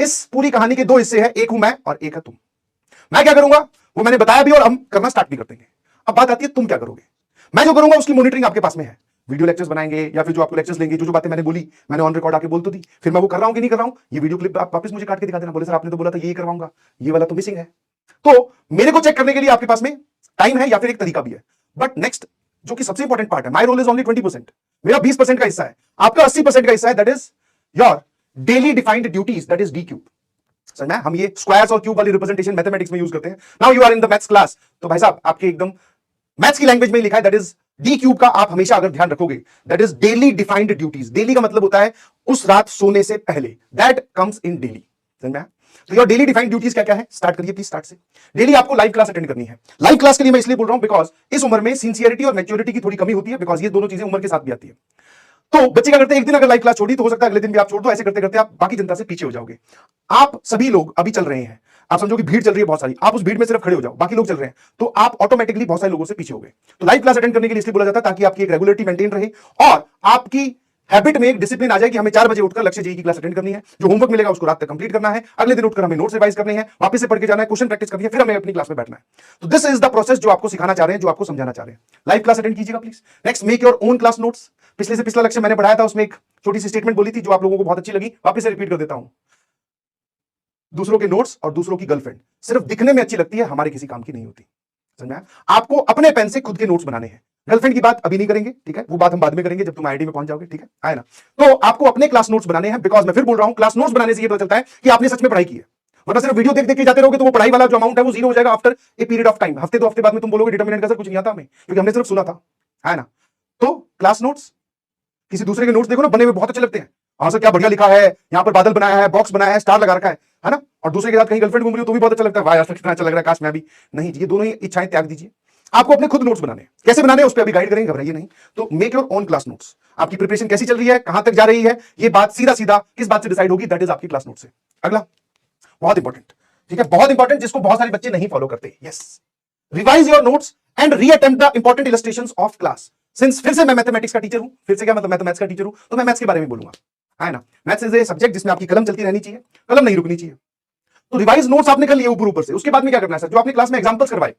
इस पूरी कहानी के दो हिस्से हैं, एक हूं मैं और एक है तुम। मैं क्या करूंगा वो मैंने बताया भी और हम करना स्टार्ट भी कर देंगे। अब बात आती है तुम क्या करोगे। मैं जो करूंगा उसकी मॉनिटरिंग आपके पास में है। वीडियो लेक्चर्स बनाएंगे या फिर जो आपको लेक्चर्स लेंगे, जो बातें मैंने बोली मैंने ऑन रिकॉर्ड आके बोल तो दी, फिर मैं वो कर रहा हूं कि नहीं कर रहा हूं, ये वीडियो क्लिप आप वापस मुझे काट के दिखा देना, बोले सर आपने तो बोला था यही करवाऊंगा, ये वाला तो मिसिंग है। तो मेरे को चेक करने के लिए आपके पास में टाइम है या फिर एक तरीका भी है। बट नेक्स्ट जो कि सबसे इंपॉर्टेंट पार्ट है, माई रोल इज ओनली 20%, मेरा 20% का हिस्सा है, आपका 80% का हिस्सा है, that is your daily defined duties, that is D cube. समझ में? हम ये स्क्वायर्स और क्यूब वाली रिप्रेजेंटेशन मैथमेटिक्स में यूज करते हैं। Now you are in the maths class, तो भाई साहब आपके एकदम मैथ्स की लैंग्वेज में लिखा है, दैट इज डी क्यूब का आप हमेशा अगर ध्यान रखोगे, that is daily defined duties. Daily का मतलब होता है उस रात सोने से पहले, दैट कम्स इन डेली। समझ में? तो योर डेली डिफाइंड ड्यूटीज क्या क्या है, स्टार्ट करिए प्लीज स्टार्ट से। डेली आपको लाइव क्लास अटेंड करनी है। लाइव क्लास के लिए मैं इसलिए बोल रहा हूं बिकॉज इस उम्र में सिंसियरिटी और मैच्योरिटी की थोड़ी कमी होती है, बिकॉज ये दोनों चीजें उम्र के साथ भी आती है। तो बच्चे क्या करते हैं, एक दिन अगर लाइव क्लास छोड़ी तो हो सकता है अगले दिन भी आप छोड़ दो, ऐसे करते करते आप बाकी जनता से पीछे हो जाओगे। आप सभी लोग अभी चल रहे हैं, आप समझो कि भीड़ चल रही है बहुत सारी, आप उस भीड़ में सिर्फ खड़े हो जाओ, बाकी लोग चल रहे हैं, तो आप ऑटोमेटिकली बहुत सारे लोगों से पीछे हो गए। तो लाइव क्लास अटेंड करने के लिए इसलिए बोला जाता है ताकि आपकी एक रेगुलरिटी मेंटेन रहे और आपकी हैबिट में एक डिसिप्लिन आ जाए कि हमें 4 बजे उठकर लक्ष्य जेईई की क्लास अटेंड करनी है, जो होमवर्क मिलेगा उसको रात तक कंप्लीट करना है, अगले दिन उठकर हमें नोट्स रिवाइज करने हैं, वापस से पढ़ के जाना है, क्वेश्चन प्रैक्टिस करनी है, फिर हमें अपनी क्लास में बैठना है। तो दिस इज द प्रोसेस जो आपको सिखाना चाह रहे हैं, जो आपको समझाना चाह रहे हैं। लाइव क्लास अटेंड कीजिएगा please. Next, make your own class notes. पिछले से पिछला लक्ष्य मैंने बढ़ाया था, उसमें एक छोटी सी स्टेटमेंट बोली थी जो आप लोगों को बहुत अच्छी लगी, वापस से रिपीट कर देता हूं। दूसरों के नोट्स और दूसरों की गर्लफ्रेंड सिर्फ दिखने में अच्छी लगती है, हमारे किसी काम की नहीं होती। समझ में? आपको अपने पेन से खुद के नोट्स बनाने हैं। गर्लफ्रेंड की बात अभी नहीं करेंगे, ठीक है, वो बात हम बाद में करेंगे जब तुम आईआईटी में पहुंच जाओगे, ठीक है, आए ना। तो आपको अपने क्लास नोट्स बनाने हैं, बिकॉज मैं फिर बोल रहा हूं क्लास नोट्स बनाने से ये पता चलता है कि आपने सच में पढ़ाई की है। वरना सिर्फ वीडियो देख देख के जाते रहोगे तो वो पढ़ाई वाला जो अमाउंट है वो जीरो हो जाएगा after a period of time. हफ्ते 2 हफ्ते बाद में तुम बोलोगे डिटरमिनेंट का सर कुछ नहीं आता हमें, क्योंकि हमने सिर्फ सुना था, है ना। तो क्लास नोट्स, किसी दूसरे के नोट्स देखो ना, बने हुए बहुत अच्छे लगते हैं, हाँ सर क्या बढ़िया लिखा है, यहाँ पर बादल बनाया है, बॉक्स बनाया है, स्टार लगा रखा है ना, और दूसरे के साथ कहीं गर्लफ्रेंड घूम रही हो तो भी बहुत अच्छा लगता है, वाह यार कितना अच्छा लग रहा है, काश मैं भी। नहीं जी, ये दोनों ही इच्छाएं त्याग दीजिए। आपको अपने खुद नोट्स बनाने हैं, कैसे बनाने हैं उस पर अभी गाइड करेंगे, घबराइए नहीं। तो make your own class notes. आपकी प्रिपरेशन कैसी चल रही है, कहां तक जा रही है, ये बात सीधा सीधा किस बात से डिसाइड होगी, दैट इज आपकी क्लास नोट से। अगला बहुत इंपॉर्टेंट, ठीक है, बहुत इंपॉर्टेंट, जिसको बहुत सारे बच्चे नहीं फॉलो करते। Yes, revise your notes and reattempt the important illustrations of class. Since फिर से मैं मैथमेटिक्स का टीचर हूं, फिर से क्या मतलब मैथमेटिक्स का टीचर हूं, तो मैं मैथ्स के बारे में बोलूंगा, है ना। मैथ्स इज ए सब्जेक्ट जिसमें आपकी कलम चलती रहनी चाहिए, कलम नहीं रुकनी चाहिए। तो रिवाइज नोट्स आपने कर लिए ऊपर ऊपर से, उसके बाद में क्या करना है सर, जो आपने क्लास में एग्जांपल्स करवाए,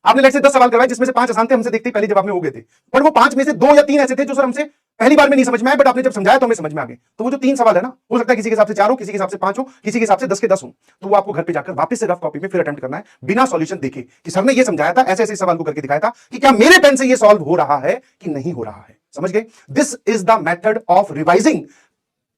आपने लेट से 10 सवाल करवाए जिसमें से 5 आसान थे, हमसे देखते पहले जवाब में हो गए थे, पर वो 5 में से 2 या 3 ऐसे थे जो सर हमसे पहली बार में नहीं समझ में आए, बट आपने जब समझाया तो हमें समझ में आ गए। तो वो जो 3 सवाल है ना, हो सकता है किसी के हिसाब से 4 हो, किसी के हिसाब से 5 हो, किसी के हिसाब से 10 के 10 हो, तो वो आपको घर पे जाकर वापस से रफ कॉपी में फिर अटेम्प्ट करना है, बिना सॉल्यूशन देखे कि सर ने ये समझाया था, ऐसे ऐसे सवाल को करके दिखाया था कि क्या मेरे पेन से ये सॉल्व हो रहा है कि नहीं हो रहा है। समझ गए? This is the method of revising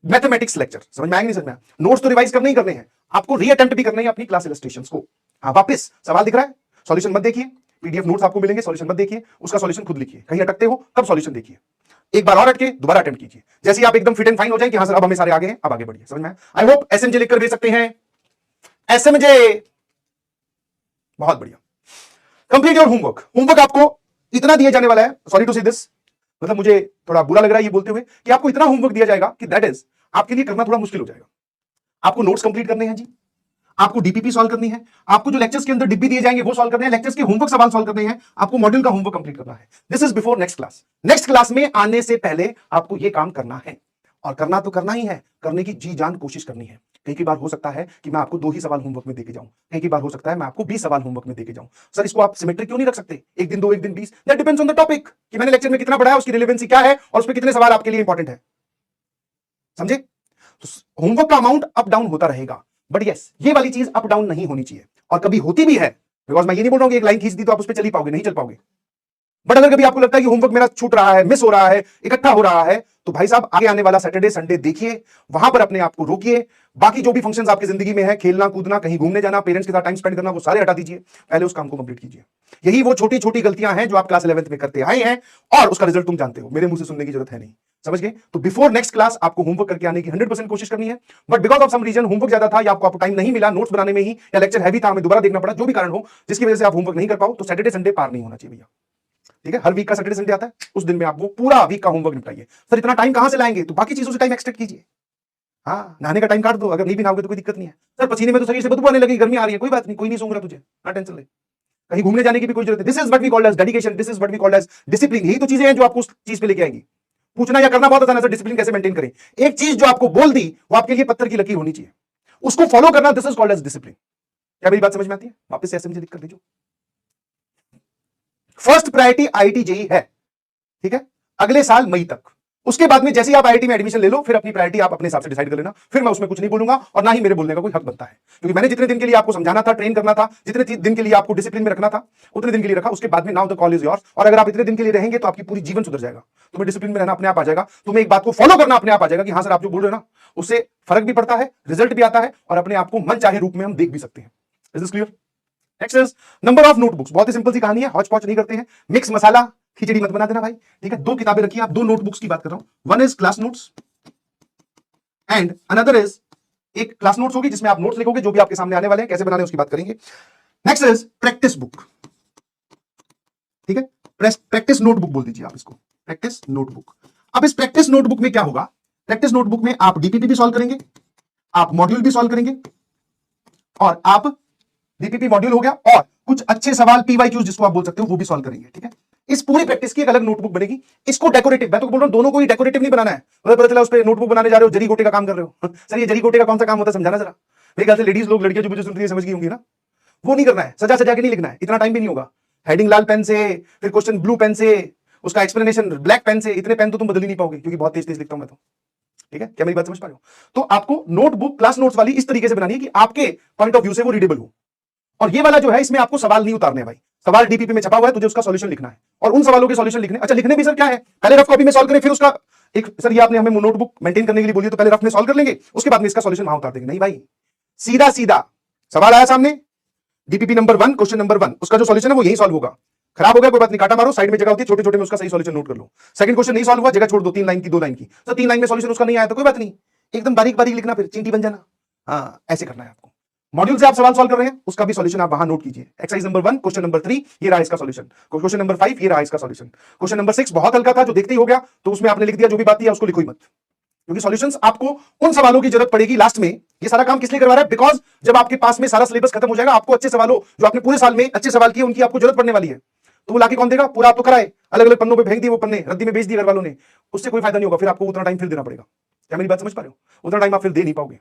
mathematics lecture. समझ में आएंगे नहीं समझ में? नोट्स तो रिवाइज करने ही करने हैं, आपको रीअटेम्प्ट भी करना है अपनी क्लास इलस्ट्रेशंस को। हाँ, वापस सवाल दिख रहा है, सॉल्यूशन मत देखिए, पीडीएफ नोट्स आपको मिलेंगे, सॉल्यूशन मत देखिए, उसका सॉल्यूशन खुद लिखिए, कहीं अटकते हो तब सॉल्यूशन देखिए, एक बार और अटके दोबारा अटेम्प्ट कीजिए, जैसे आप एकदम फिट एंड फाइन हो जाए कि हाँ सर अब हमें सारे आगे हैं, अब आगे बढ़िए। समझ में? आई होप एसएमजे लिखकर भेज सकते हैं, एसएमजे, बहुत बढ़िया। Complete your homework. होमवर्क आपको इतना दिया जाने वाला है, सॉरी टू से दिस, मतलब मुझे थोड़ा बुरा लग रहा है ये बोलते हुए कि आपको इतना होमवर्क दिया जाएगा कि दैट इज आपके लिए करना थोड़ा मुश्किल हो जाएगा। आपको नोट्स कंप्लीट करने हैं जी, आपको डीपीपी सॉल्व करनी है, आपको जो लेक्चर्स के अंदर डिब्बी दिए जाएंगे वो सॉल्व करने हैं, लेक्चर्स के होमवर्क सवाल सॉल्व करने हैं, आपको मॉड्यूल का होमवर्क कंप्लीट करना है। This is before next class. Next class में आने से पहले आपको ये काम करना है, और करना तो करना ही है, करने की जी जान कोशिश करनी है। कई बार हो सकता है कि मैं आपको 2 ही सवाल होमवर्क में देके जाऊं, कई बार हो सकता है मैं आपको 20 सवाल होमवर्क में देके जाऊं। सर इसको आप सिमेट्रिक क्यों नहीं रख सकते, एक दिन 2 एक दिन 20, that depends on the topic, कि मैंने लेक्चर में कितना पढ़ाया, उसकी रिलेवेंसी क्या है और उसमें कितने सवाल आपके लिए इंपॉर्टेंट है। समझे? तो होमवर्क का अमाउंट अप डाउन होता रहेगा, बट यस ये वाली चीज अप डाउन नहीं होनी चाहिए, और कभी होती भी है, बिकॉज मैं ये नहीं बोल रहा हूं कि एक लाइन खींच दी तो आप उस पर चल ही पाओगे, नहीं चल पाओगे। बट अगर कभी आपको लगता है कि होमवर्क मेरा छूट रहा है, मिस हो रहा है, इकट्ठा हो रहा है, तो भाई साहब आगे आने वाला सैटरडे संडे देखिए, वहां पर अपने आप को रोकिए, बाकी जो भी फंक्शंस आपकी जिंदगी में है, खेलना कूदना, कहीं घूमने जाना, पेरेंट्स के साथ टाइम स्पेंड करना, वो सारे हटा दीजिए, पहले उस काम को कंप्लीट कीजिए। यही वो छोटी छोटी गलतियां हैं जो आप क्लास 11th में करते आए हैं, और उसका रिजल्ट तुम जानते हो, मेरे मुंह से सुनने की जरूरत है नहीं। समझ गए? तो बिफोर नेक्स्ट क्लास आपको होमवर्क करके आने की 100% कोशिश करनी है, but because of some reason homework ज्यादा था या आपको टाइम नहीं मिला नोट्स बनाने में ही, या लेक्चर हैवी था, हमें दोबारा देखना पड़ा, जो भी कारण हो जिसकी वजह से आप होमवर्क नहीं कर पाओ, तो सैटरडे संडे पार नहीं होना चाहिए भैया। ठीक है, हर वीक का सैटरडे संडे आता है, उस दिन में आपको पूरा वीक का होमवर्क निपटाइए। सर इतना टाइम कहां से लाएंगे, तो बाकी चीजों से टाइम एक्सटेंड कीजिए। हाँ, नहाने का टाइम काट दो, अगर नहीं भी नहाओगे तो कोई दिक्कत नहीं है। सर पसीने में तो शरीर से बदबू आने लगी, गर्मी आ रही है, कोई बात नहीं, कोई नहीं सूंघ रहा तुझे, ना टेंशन ले, कहीं घूमने जाने की भी कोई जरूरत है। This is what we called as dedication, this is what we called as discipline. यही तो चीजें हैं जो आपको उस चीज पे लेके आएंगी। पूछना या करना बहुत आसान है सर, डिसिप्लिन कैसे मेंटेन करें। एक चीज जो आपको बोल दी वो आपके लिए पत्थर की लकीर होनी चाहिए, उसको फॉलो करना, this is called as discipline. क्या मेरी बात समझ में आती है? वापस से ऐसे मुझे लिख कर भेजो। फर्स्ट प्रायोरिटी आईआईटी जेईई है, ठीक है, अगले साल मई तक। उसके बाद में जैसे ही आप आईआईटी में एडमिशन ले लो, फिर अपनी प्रायोरिटी आप अपने हिसाब से डिसाइड कर लेना। फिर मैं उसमें कुछ नहीं बोलूंगा और ना ही मेरे बोलने का कोई हक बनता है, क्योंकि मैंने जितने दिन के लिए आपको समझाना था, ट्रेन करना था, जितने दिन के लिए आपको डिसिप्लिन में रखना था, उतने दिन के लिए रखा। उसके बाद में now the call is yours. और अगर आप इतने दिन के लिए रहेंगे तो आपकी पूरी जीवन सुधर जाएगा। तुम्हें डिसिप्लिन में रहना अपने आप आ जाएगा, तुम्हें एक बात को फॉलो करना अपने आप आ जाएगा कि हाँ सर आप जो बोल रहे हो ना, उससे फर्क भी पड़ता है, रिजल्ट भी आता है और अपने आप को मन चाहे रूप में हम देख भी सकते हैं। Is this clear? Next is number of notebooks. बहुत ही सिंपल सी कहानी है, हौच पौच नहीं करते हैं, मिक्स मसाला खिचड़ी मत बना देना भाई, ठीक है। 2 किताबें रखी, आप 2 नोटबुक्स की बात कर रहा हूं। One is class notes and another is, एक क्लास नोट्स होगी जिसमें आप नोट्स लिखोगे जो भी आपके सामने आने वाले हैं, कैसे बनाने उसकी बात करेंगे। नेक्स्ट इज प्रैक्टिस बुक, ठीक है, प्रैक्टिस नोटबुक बोल दीजिए आप इसको, प्रैक्टिस नोटबुक। अब इस प्रैक्टिस नोटबुक में क्या होगा? प्रैक्टिस नोटबुक में आप डीपीपी भी सॉल्व करेंगे, आप मॉड्यूल भी सॉल्व करेंगे, और आप डीपीपी मॉड्यूल हो गया और कुछ अच्छे सवाल पीवाईक्यूज जिसको आप बोल सकते हो वो भी सॉल्व करेंगे, ठीक है। इस पूरी प्रैक्टिस की एक अलग नोटबुक बनेगी। इसको डेकोरेटिव, मैं तो बोल रहा हूं दोनों को ही डेकोरेटिव नहीं बनाना है। मतलब पता चला उस पर नोटबुक बनाने जा रहे हो, जरी गोटे का काम कर रहे हो। सर ये जरी गोटे का कौन सा काम होता है, समझाना जरा। मेरे ख्याल से लेडीज लोग, लड़कियां जो मुझे सुन रही है समझ गई होंगी ना, वो नहीं करना है, सजा सजा के नहीं लिखना है, इतना टाइम भी नहीं होगा। हेडिंग लाल पेन से, फिर क्वेश्चन ब्लू पेन से, उसका एक्सप्लेनेशन ब्लैक पेन से, इतने पेन तो तुम बदल ही नहीं पाओगे क्योंकि बहुत तेज तेज लिखता हूं मैं तो, ठीक है। क्या मेरी बात समझ पा रहे हो? तो आपको नोटबुक क्लास नोट्स वाली इस तरीके से बनानी है कि आपके पॉइंट ऑफ व्यू से वो रीडेबल हो। और ये वाला जो है इसमें आपको सवाल नहीं उतारने भाई, सवाल डीपीपी में छपा हुआ है, तुझे उसका सॉल्यूशन लिखना है। और उन सवालों के सॉल्यूशन लिखने, अच्छा लिखने भी सर क्या है, पहले रफ कॉपी में सॉल्व करें, फिर उसका एक, सर ये आपने हमें नोटबुक मेंटेन करने के लिए बोली तो पहले रफ में सॉल्व कर लेंगे, उसके बाद में इसका सॉल्यूशन वहां उतार देंगे। नहीं भाई, सीधा सीधा सवाल आया सामने, डीपीपी नंबर 1, क्वेश्चन नंबर 1, उसका जो सॉल्यूशन है वो यही सॉल्व होगा। खराब हो गया कोई बात नहीं, काटा मारो, साइड में जगह होती है छोटे छोटे में, उसका सही सॉल्यूशन नोट कर लो। सेकंड क्वेश्चन नहीं सॉल्व हुआ, जगह छोड़ दो, 3 लाइन की, 2 लाइन की, तो 3 लाइन में सॉल्यूशन उसका नहीं आया तो कोई बात नहीं, एकदम बारीक बारीक लिखना, फिर चींटी बन जाना। हाँ ऐसे करना है आपको। मॉड्यूल से आप सवाल सॉल्व कर रहे हैं, उसका भी सॉल्यूशन आप वहां नोट कीजिए। एक्सरसाइज नंबर 1, क्वेश्चन नंबर 3, ये रहा इसका सॉल्यूशन। क्वेश्चन नंबर 5, ये रहा इसका सॉल्यूशन। क्वेश्चन नंबर 6 बहुत हल्का था, जो देखते ही हो गया, तो उसमें आपने लिख दिया, जो भी बात थी उसको लिखो ही मत, क्योंकि सॉल्यूशंस आपको उन सवालों की जरूरत पड़ेगी लास्ट में। ये सारा काम किस लिए करवा रहा है? बिकॉज जब आपके पास में सारा सिलेबस खत्म हो जाएगा, आपको अच्छे सवालों, जो आपने पूरे साल में अच्छे सवाल किए, उनकी आपको जरूरत पड़ने वाली है। तो वो लाके कौन देगा? पूरा आप तो कराए, अलग अलग पन्नों पे फेंक दिए, वो पन्ने रद्दी में बेच दिए घर वालों ने, उससे कोई फायदा नहीं होगा, फिर आपको उतना टाइम फिर देना पड़ेगा। क्या मेरी बात समझ पा रहे हो? उतना टाइम आप फिर दे नहीं पाओगे।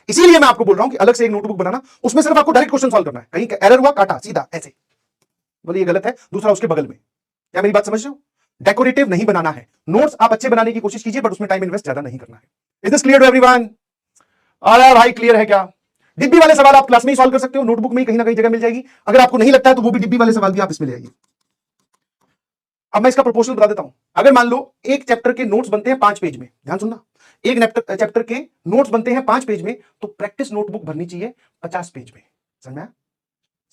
इसीलिए मैं आपको बोल रहा हूं कि अलग से एक नोटबुक बनाना, उसमें सिर्फ आपको डायरेक्ट क्वेश्चन सॉल्व करना है, कहीं एरर हुआ काटा सीधा ऐसे, बोले ये गलत है, दूसरा उसके बगल में। क्या मेरी बात समझ रहे हो? डेकोरेटिव नहीं बनाना है। नोट्स आप अच्छे बनाने की कोशिश कीजिए, बट उसमें टाइम इन्वेस्ट ज्यादा नहीं करना है। Is this clear to everyone? अरे भाई क्लियर है क्या? डिब्बी वाले सवाल आप क्लास में ही सॉल्व कर सकते हो, नोटबुक में ही कहीं ना कहीं जगह मिल जाएगी। अगर आपको नहीं लगता है तो वो भी डिब्बी वाले सवाल भी आप इसमें ले आइए। अब मैं इसका प्रोपोर्शनल बता देता हूं। अगर मान लो एक चैप्टर के नोट्स बनते हैं 5 पेज में, ध्यान सुनना, एक चैप्टर के नोट्स बनते हैं 5 पेज में, तो प्रैक्टिस नोटबुक भरनी चाहिए 50 पेज में। समझ में आया?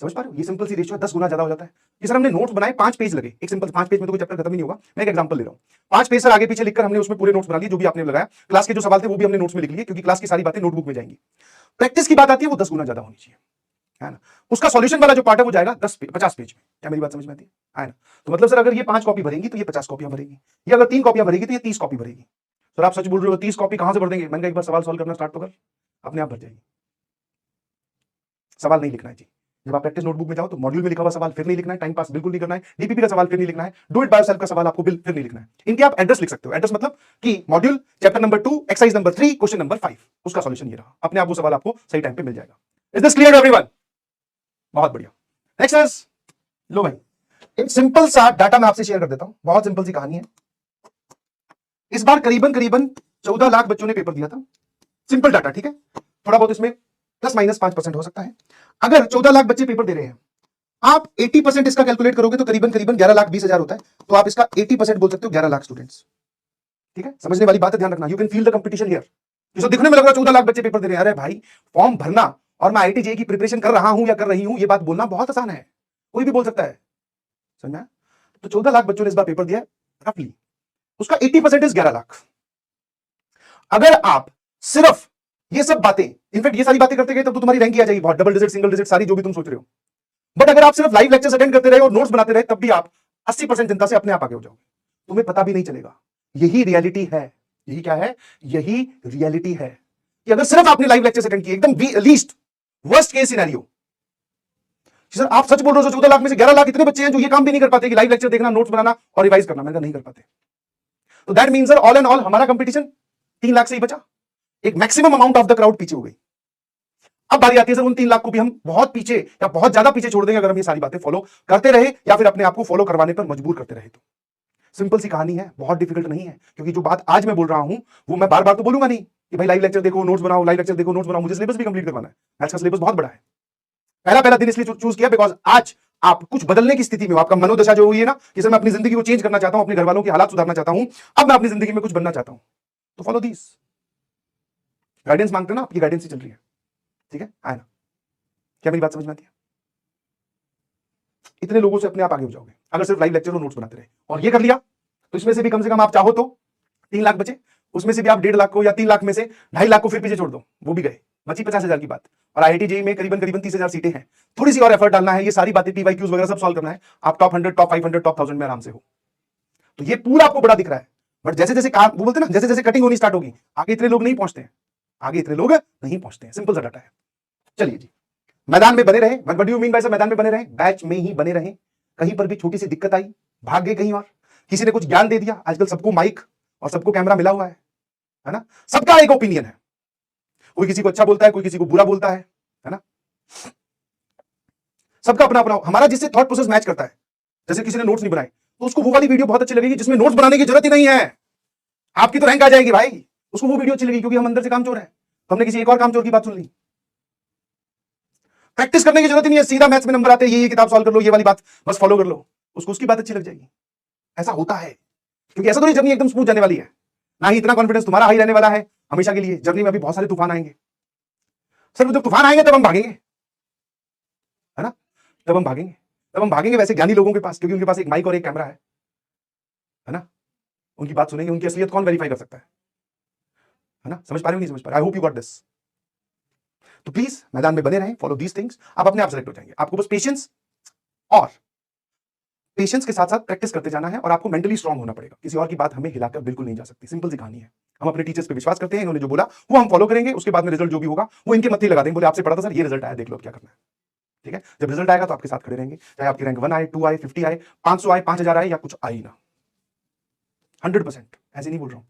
समझ पा रहे हो? ये सिंपल सी रेशियो 10 गुना ज्यादा हो जाता है कि सर हमने नोट्स बनाए 5 पेज लगे, एक सिंपल 5 पेज में तो कोई चैप्टर खत्म ही नहीं होगा। मैं एक एग्जांपल ले रहा हूं, 5 पेज सर आगे पीछे लिखकर हमने उसमें पूरे नोट्स बना लिए, जो भी आपने लगाया, क्लास के जो सवाल थे वो भी हमने नोट्स में लिख लिए, क्योंकि क्लास की सारी बातें नोटबुक में जाएंगी। प्रैक्टिस की बात आती है वो 10 गुना ज्यादा होनी चाहिए, है ना। उसका सॉल्यूशन वाला जो पार्ट है वो जाएगा 50 पेज में। क्या मेरी बात समझ में आती है ना? तो मतलब सर अगर ये 5 कॉपी भरेंगी तो ये 50 कॉपियां भरेगी, ये अगर 3 कॉपियां भरेगी तो ये 30 कॉपी भरेगी। सर आप सच बोल रहे हो, 30 कॉपी कहां से भर देंगे? मैंने कहा एक बार सवाल सॉल्व करना स्टार्ट तो कर, अपने आप भर जाएगी। सवाल नहीं लिखना है जी। जब आप प्रैक्टिस नोटबुक में जाओ तो मॉड्यूल में लिखा हुआ सवाल फिर नहीं लिखना है, टाइम पास बिल्कुल नहीं करना है, डीपीपी का सवाल फिर नहीं लिखना है, डू इट बाय योरसेल्फ का सवाल आपको फिर नहीं लिखना है। इनके आप एड्रेस लिख सकते हो। एड्रेस मतलब कि module chapter number 2, exercise number 3, question number 5, उसका सॉल्यूशन ये रहा, अपने आप वो सवाल आपको सही टाइम पे मिल जाएगा। Is this clear everyone? बहुत बढ़िया। नेक्स्ट इज, लो भाई एक सिंपल सा डाटा मैं आपसे शेयर कर देता हूं, बहुत सिंपल सी कहानी है। इस बार करीबन 14 लाख बच्चों ने पेपर दिया था। सिंपल डाटा, ठीक है, थोड़ा बहुत इसमें प्लस माइनस 5% हो सकता है। अगर 14 लाख बच्चे पेपर दे रहे हैं, आप 80% इसका कैलकुलेट करोगे तो करीबन 11,20,000 होता है। तो आप इसका 80% बोल सकते हो 11 लाख स्टूडेंट्स। ठीक है, समझने वाली बात है, ध्यान रखना। You can feel the competition here. जो दिखने में लग रहा है 14 लाख बच्चे पेपर दे रहे हैं, अरे भाई फॉर्म भरना और मैं आईआईटी जेईई की प्रिपरेशन कर रहा हूं या कर रही हूं, ये बात बोलना बहुत आसान है, कोई भी बोल सकता है, समझा? तो 14 लाख बच्चों ने इस बार पेपर दिया रफली, उसका 80% इज 11 लाख। अगर आप सिर्फ ये सब बातें, इनफैक्ट ये सारी बातें करते गए तब तो तुम्हारी रैंक आ जाएगी बहुत, डबल डिजिट, सिंगल डिजिट, सारी जो भी तुम सोच रहे हो। बट अगर आप सिर्फ लाइव लेक्चर्स अटेंड करते रहे और नोट्स बनाते रहे, तब भी आप 80% जनता से अपने आप आगे हो जाओगे, तुम्हें पता भी नहीं चलेगा। यही रियलिटी है। यही क्या है? यही रियलिटी है कि अगर सिर्फ आपने लाइव लेक्चर्स अटेंड किए, एकदम least worst case scenario, sir आप सच बोल रहे हो 14 लाख में से 11 लाख इतने बच्चे हैं जो ये काम भी नहीं कर पाते कि लाइव लेक्चर देखना, नोट्स बनाना और रिवाइज करना, मैंने नहीं कर पाते। तो that means all and all हमारा कंपटीशन 3 लाख से ही बचा। एक maximum amount of the crowd पीछे हो गई। अब बारी आती है सर उन 3 लाख को भी हम बहुत पीछे या बहुत ज्यादा पीछे छोड़ देंगे अगर हम ये सारी बातें फॉलो करते रहे या फिर अपने आप को फॉलो करवाने पर मजबूर करते रहे तो। सिंपल सी कहानी है, बहुत डिफिकल्ट नहीं है, क्योंकि जो बात आज मैं बोल रहा हूं वो मैं बार बार तो बोलूंगा नहीं कि भाई लाइव लेक्चर देखो नोट्स बनाओ, लाइव लेक्चर देखो नोट्स बनाओ। मुझे सिलेबस भी कंप्लीट करवाना है, मैथ्स का सिलेबस बहुत बड़ा है। पहला पहला दिन इसलिए चूज किया बिकॉज आज आप कुछ बदलने की स्थिति में हो, आपका मनोदशा जो हुई है ना कि सर मैं अपनी जिंदगी को चेंज करना चाहता हूं, अपने घर वालों की हालात सुधारना चाहता हूं, अब मैं अपनी जिंदगी में कुछ बनना चाहता हूं, तो फॉलो दिस। गाइडेंस मांगते हो ना, आपकी गाइडेंस ही चल रही है, ठीक है, आए ना? क्या मेरी बात समझ में आती है? इतने लोगों से अपने आप आगे हो जाओगे अगर सिर्फ लाइव लेक्चर और नोट्स बनाते रहे। और ये कर लिया तो इसमें से भी कम से कम आप चाहो तो 3 लाख बचे, उसमें से भी आप 1.5 लाख को या 3 लाख में से 2.5 लाख को फिर पीछे छोड़ दो, वो भी गए, बची 50,000 की बात। और आईआईटी जेईई में करीबन 30,000 सीटें हैं, थोड़ी सी और एफर्ट डालना है, ये सारी बातें पीवाईक्यूज वगैरह सब सॉल्व करना है, आप टॉप 100 टॉप 500 टॉप 1000 में आराम से हो। तो ये पूरा आपको बड़ा दिख रहा है, बट जैसे जैसे काम वो बोलते हैं ना, जैसे जैसे कटिंग होनी स्टार्ट होगी आगे इतने लोग नहीं पहुंचते हैं, आगे इतने लोग नहीं पहुंचते हैं, सिंपल सा डाटा है। चलिए जी, मैदान में बने रहे। What do you mean by sir मैदान में बने रहे? बैच में ही बने रहे। कहीं पर भी छोटी सी दिक्कत आई भाग गए कहीं और, किसी ने कुछ ज्ञान दे दिया। आजकल सबको माइक और सबको कैमरा मिला हुआ है ना? सबका एक ओपिनियन है, कोई किसी को अच्छा बोलता है, कोई किसी को बुरा बोलता है ना? सबका अपना अपना, हमारा जिससे थॉट प्रोसेस मैच करता है। जैसे किसी ने नोट्स नहीं बनाए तो उसको वो वाली वीडियो बहुत अच्छी लगेगी जिसमें नोट्स बनाने की जरूरत ही नहीं है, आपकी तो रैंक आ जाएगी भाई, उसको वो वीडियो अच्छी लगेगी क्योंकि हम अंदर से कामचोर है, तो हमने किसी एक और कामचोर की बात सुन ली। प्रैक्टिस करने की जरूरत ही नहीं है, सीधा मैथ्स में नंबर आते हैं, ये किताब सॉल्व कर लो, ये वाली बात बस फॉलो कर लो, उसको उसकी बात अच्छी लग जाएगी। ऐसा होता है, क्योंकि ऐसा तो नहीं जर्नी एकदम स्मूथ जाने वाली है, ना ही इतना कॉन्फिडेंस तुम्हारा हाई रहने वाला है हमेशा के लिए। जर्नी में अभी बहुत सारे तूफान आएंगे सर, जब तूफान आएंगे तब हम भागेंगे, है ना? तब हम भागेंगे, तब हम भागेंगे वैसे ज्ञानी लोगों के पास, क्योंकि उनके पास एक माइक और एक कैमरा है ना? उनकी बात सुनेंगे, उनकी असलियत कौन वेरीफाई कर सकता है ना? समझ पा रहे हो नहीं समझ पा रहे? I hope you got this. तो प्लीज मैदान में बने रहें, फॉलो दीस थिंग्स, आप अपने आप सेलेक्ट हो जाएंगे। आपको बस पेशेंस के साथ साथ प्रैक्टिस करते जाना है और आपको मेंटली स्ट्रांग होना पड़ेगा। किसी और की बात हमें हिलाकर बिल्कुल नहीं जा सकती, सिंपल सी कहानी है। हम अपने टीचर्स पे विश्वास करते हैं, इन्होंने जो बोला वो हम फॉलो करेंगे, उसके बाद में रिजल्ट जो भी होगा वो इनके मत्थे लगा देंगे, बोले आपसे पढ़ा था सर, ये रिजल्ट आया, देख लो क्या करना है, ठीक है? जब रिजल्ट आएगा तो आपके साथ खड़े रहेंगे, चाहे आपकी रैंक 1 आए, 2 आए, 50 आए, 500 आए, 5000 आए या कुछ आए ना, 100%। ऐसे नहीं बोल रहा हूं,